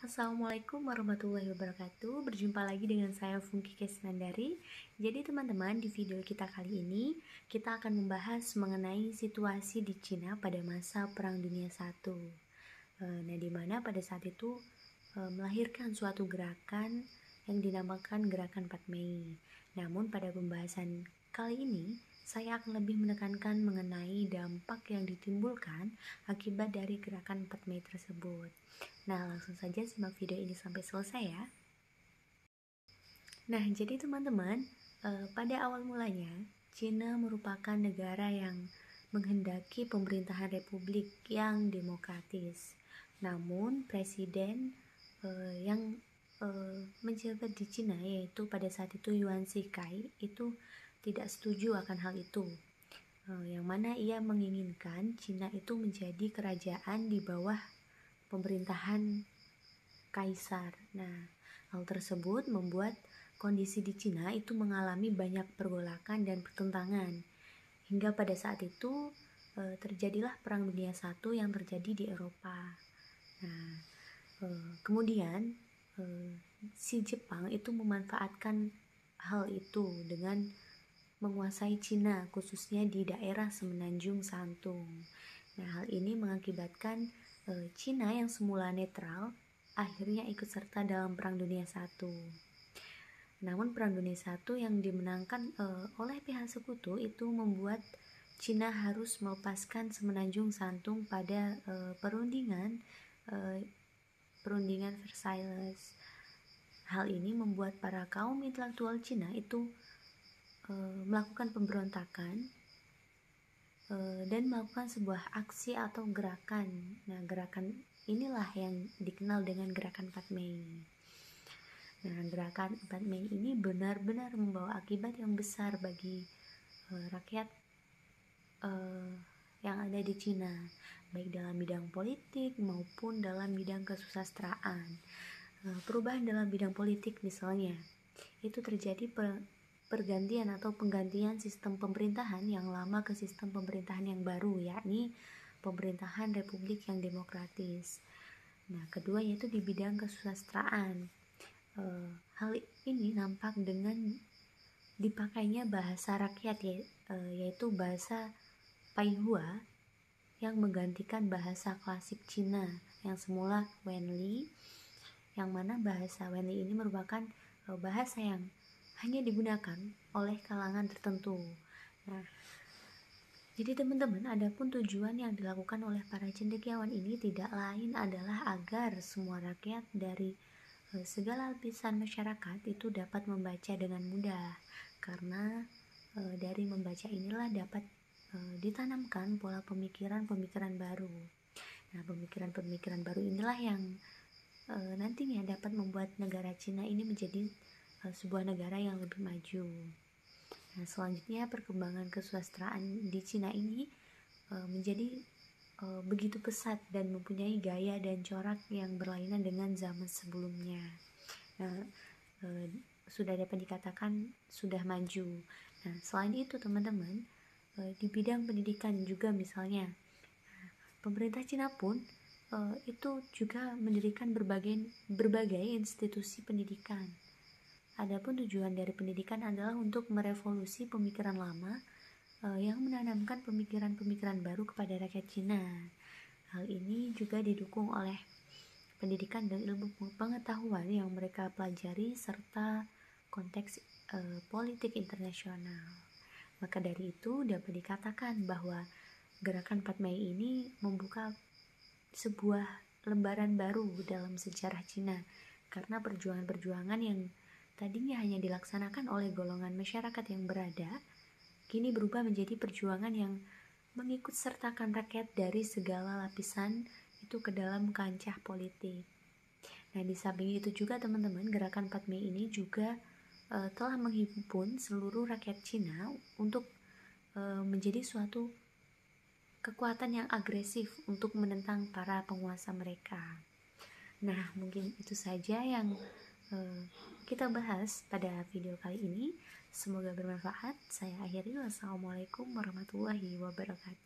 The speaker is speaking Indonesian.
Assalamualaikum warahmatullahi wabarakatuh. Berjumpa lagi dengan saya Funky Kesnandari. Jadi teman-teman, di video kita kali ini kita akan membahas mengenai situasi di Cina pada masa Perang Dunia I. Nah, di mana pada saat itu melahirkan suatu gerakan yang dinamakan Gerakan 4 Mei. Namun pada pembahasan kali ini saya akan lebih menekankan mengenai dampak yang ditimbulkan akibat dari Gerakan 4 Mei tersebut. Nah, langsung saja simak video ini sampai selesai ya. Nah, jadi teman-teman, pada awal mulanya Cina merupakan negara yang menghendaki pemerintahan republik yang demokratis. Namun, presiden yang menjabat di Cina, yaitu pada saat itu Yuan Shikai, itu tidak setuju akan hal itu. Yang mana ia menginginkan Cina itu menjadi kerajaan di bawah pemerintahan kaisar. Nah, hal tersebut membuat kondisi di Cina itu mengalami banyak pergolakan dan pertentangan. Hingga pada saat itu terjadilah Perang Dunia I yang terjadi di Eropa. Nah, kemudian si Jepang itu memanfaatkan hal itu dengan menguasai Cina, khususnya di daerah Semenanjung Santung. Nah, hal ini mengakibatkan Cina yang semula netral akhirnya ikut serta dalam Perang Dunia I. Namun Perang Dunia I yang dimenangkan oleh pihak sekutu itu membuat Cina harus melepaskan Semenanjung Santung pada perundingan Versailles. Hal ini membuat para kaum intelektual Cina itu melakukan pemberontakan dan melakukan sebuah aksi atau gerakan. Nah, gerakan inilah yang dikenal dengan Gerakan 4 Mei. Nah, Gerakan 4 Mei ini benar-benar membawa akibat yang besar bagi rakyat yang ada di Cina, baik dalam bidang politik maupun dalam bidang kesusastraan. Perubahan dalam bidang politik misalnya, itu terjadi pergantian atau penggantian sistem pemerintahan yang lama ke sistem pemerintahan yang baru, yakni pemerintahan republik yang demokratis. Nah, kedua yaitu di bidang kesusastraan. Hal ini nampak dengan dipakainya bahasa rakyat yaitu bahasa Paihua yang menggantikan bahasa klasik Cina yang semula Wenli, yang mana bahasa Wenli ini merupakan bahasa yang hanya digunakan oleh kalangan tertentu. Nah, jadi teman-teman, adapun tujuan yang dilakukan oleh para cendekiawan ini tidak lain adalah agar semua rakyat dari segala lapisan masyarakat itu dapat membaca dengan mudah, karena dari membaca inilah dapat ditanamkan pola pemikiran-pemikiran baru. Nah, pemikiran-pemikiran baru inilah yang nantinya dapat membuat negara Cina ini menjadi sebuah negara yang lebih maju. Nah, selanjutnya perkembangan kesusastraan di Cina ini menjadi begitu pesat dan mempunyai gaya dan corak yang berlainan dengan zaman sebelumnya. Nah, sudah dapat dikatakan sudah maju. Nah, selain itu teman-teman, di bidang pendidikan juga misalnya, pemerintah Cina pun itu juga mendirikan berbagai institusi pendidikan. Adapun tujuan dari pendidikan adalah untuk merevolusi pemikiran lama yang menanamkan pemikiran-pemikiran baru kepada rakyat Cina. Hal ini juga didukung oleh pendidikan dan ilmu pengetahuan yang mereka pelajari serta konteks politik internasional. Maka dari itu dapat dikatakan bahwa Gerakan 4 Mei ini membuka sebuah lembaran baru dalam sejarah Cina, karena perjuangan-perjuangan yang tadinya hanya dilaksanakan oleh golongan masyarakat yang berada, kini berubah menjadi perjuangan yang mengikut sertakan rakyat dari segala lapisan itu ke dalam kancah politik. Nah, di samping itu juga teman-teman, Gerakan 4 Mei ini juga telah menghimpun seluruh rakyat Cina untuk menjadi suatu kekuatan yang agresif untuk menentang para penguasa mereka. Nah, mungkin itu saja yang kita bahas pada video kali ini. Semoga bermanfaat. Saya akhiri. Wassalamualaikum warahmatullahi wabarakatuh.